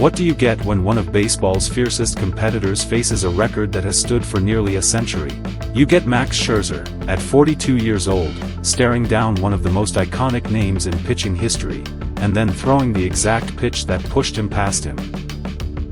What do you get when one of baseball's fiercest competitors faces a record that has stood for nearly a century? You get Max Scherzer, at 42 years old, staring down one of the most iconic names in pitching history, and then throwing the exact pitch that pushed him past him.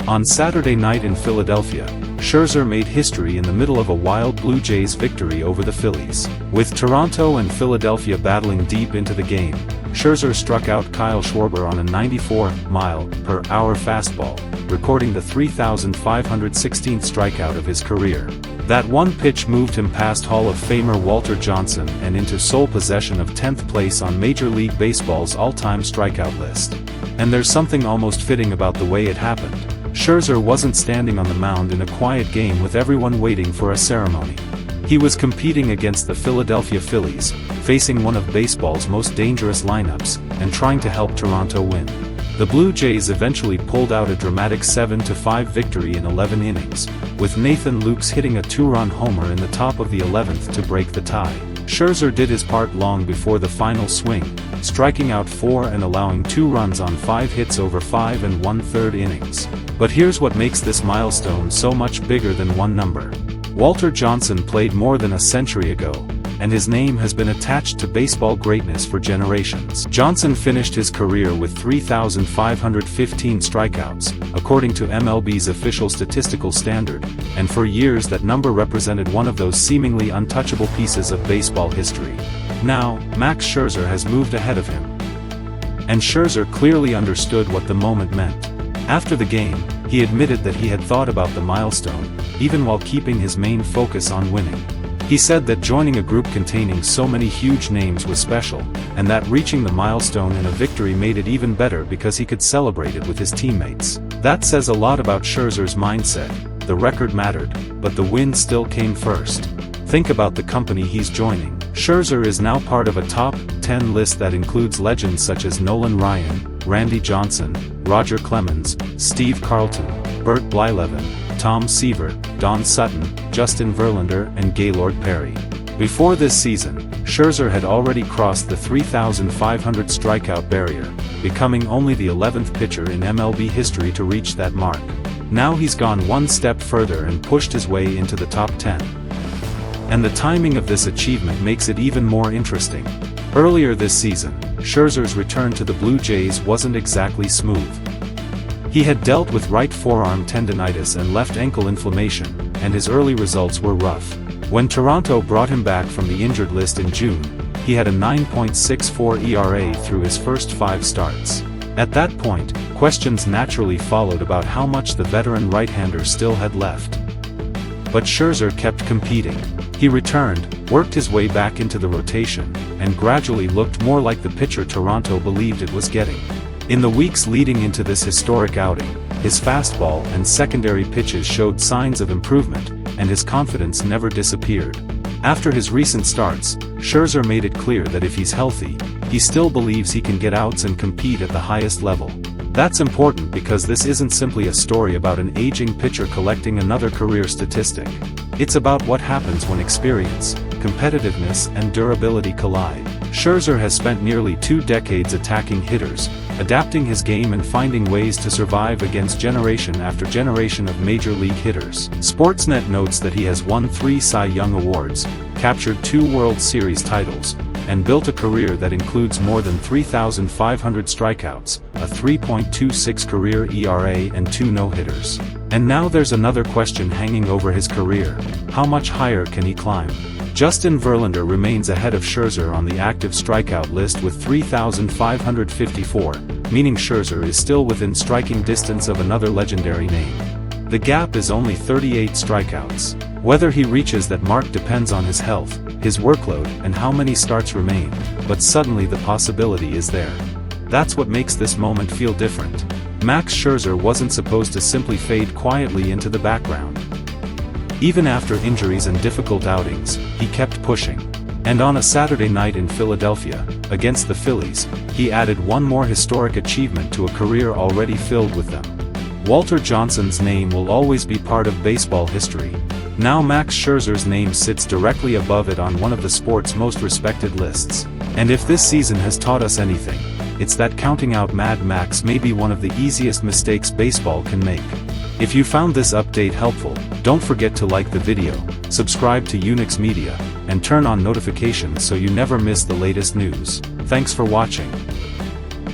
On Saturday night in Philadelphia, Scherzer made history in the middle of a wild Blue Jays victory over the Phillies. With Toronto and Philadelphia battling deep into the game, Scherzer struck out Kyle Schwarber on a 94-mile-per-hour fastball, recording the 3,516th strikeout of his career. That one pitch moved him past Hall of Famer Walter Johnson and into sole possession of 10th place on Major League Baseball's all-time strikeout list. And there's something almost fitting about the way it happened. Scherzer wasn't standing on the mound in a quiet game with everyone waiting for a ceremony. He was competing against the Philadelphia Phillies, facing one of baseball's most dangerous lineups, and trying to help Toronto win. The Blue Jays eventually pulled out a dramatic 7-5 victory in 11 innings, with Nathan Lukes hitting a two-run homer in the top of the 11th to break the tie. Scherzer did his part long before the final swing, striking out 4 and allowing 2 runs on 5 hits over 5 1/3 innings. But here's what makes this milestone so much bigger than one number. Walter Johnson played more than a century ago, and his name has been attached to baseball greatness for generations. Johnson finished his career with 3,515 strikeouts, according to MLB's official statistical standard, and for years that number represented one of those seemingly untouchable pieces of baseball history. Now, Max Scherzer has moved ahead of him. And Scherzer clearly understood what the moment meant. After the game, he admitted that he had thought about the milestone, even while keeping his main focus on winning. He said that joining a group containing so many huge names was special, and that reaching the milestone in a victory made it even better because he could celebrate it with his teammates. That says a lot about Scherzer's mindset. The record mattered, but the win still came first. Think about the company he's joining. Scherzer is now part of a top 10 list that includes legends such as Nolan Ryan, Randy Johnson, Roger Clemens, Steve Carlton, Bert Blyleven, Tom Seaver, Don Sutton, Justin Verlander and Gaylord Perry. Before this season, Scherzer had already crossed the 3,500 strikeout barrier, becoming only the 11th pitcher in MLB history to reach that mark. Now he's gone one step further and pushed his way into the top 10. And the timing of this achievement makes it even more interesting. Earlier this season, Scherzer's return to the Blue Jays wasn't exactly smooth. He had dealt with right forearm tendonitis and left ankle inflammation, and his early results were rough. When Toronto brought him back from the injured list in June, he had a 9.64 ERA through his first 5 starts. At that point, questions naturally followed about how much the veteran right-hander still had left. But Scherzer kept competing. He returned, worked his way back into the rotation, and gradually looked more like the pitcher Toronto believed it was getting. In the weeks leading into this historic outing, his fastball and secondary pitches showed signs of improvement, and his confidence never disappeared. After his recent starts, Scherzer made it clear that if he's healthy, he still believes he can get outs and compete at the highest level. That's important because this isn't simply a story about an aging pitcher collecting another career statistic. It's about what happens when experience, competitiveness and durability collide. Scherzer has spent nearly 2 decades attacking hitters, adapting his game and finding ways to survive against generation after generation of major league hitters. Sportsnet notes that he has won 3 Cy Young Awards, captured 2 World Series titles, and built a career that includes more than 3,500 strikeouts, a 3.26 career ERA and 2 no-hitters. And now there's another question hanging over his career: how much higher can he climb? Justin Verlander remains ahead of Scherzer on the active strikeout list with 3,554, meaning Scherzer is still within striking distance of another legendary name. The gap is only 38 strikeouts. Whether he reaches that mark depends on his health, his workload, and how many starts remain, but suddenly the possibility is there. That's what makes this moment feel different. Max Scherzer wasn't supposed to simply fade quietly into the background. Even after injuries and difficult outings, he kept pushing. And on a Saturday night in Philadelphia, against the Phillies, he added one more historic achievement to a career already filled with them. Walter Johnson's name will always be part of baseball history. Now Max Scherzer's name sits directly above it on one of the sport's most respected lists. And if this season has taught us anything, it's that counting out Mad Max may be one of the easiest mistakes baseball can make. If you found this update helpful, don't forget to like the video, subscribe to Unix Media, and turn on notifications so you never miss the latest news. Thanks for watching.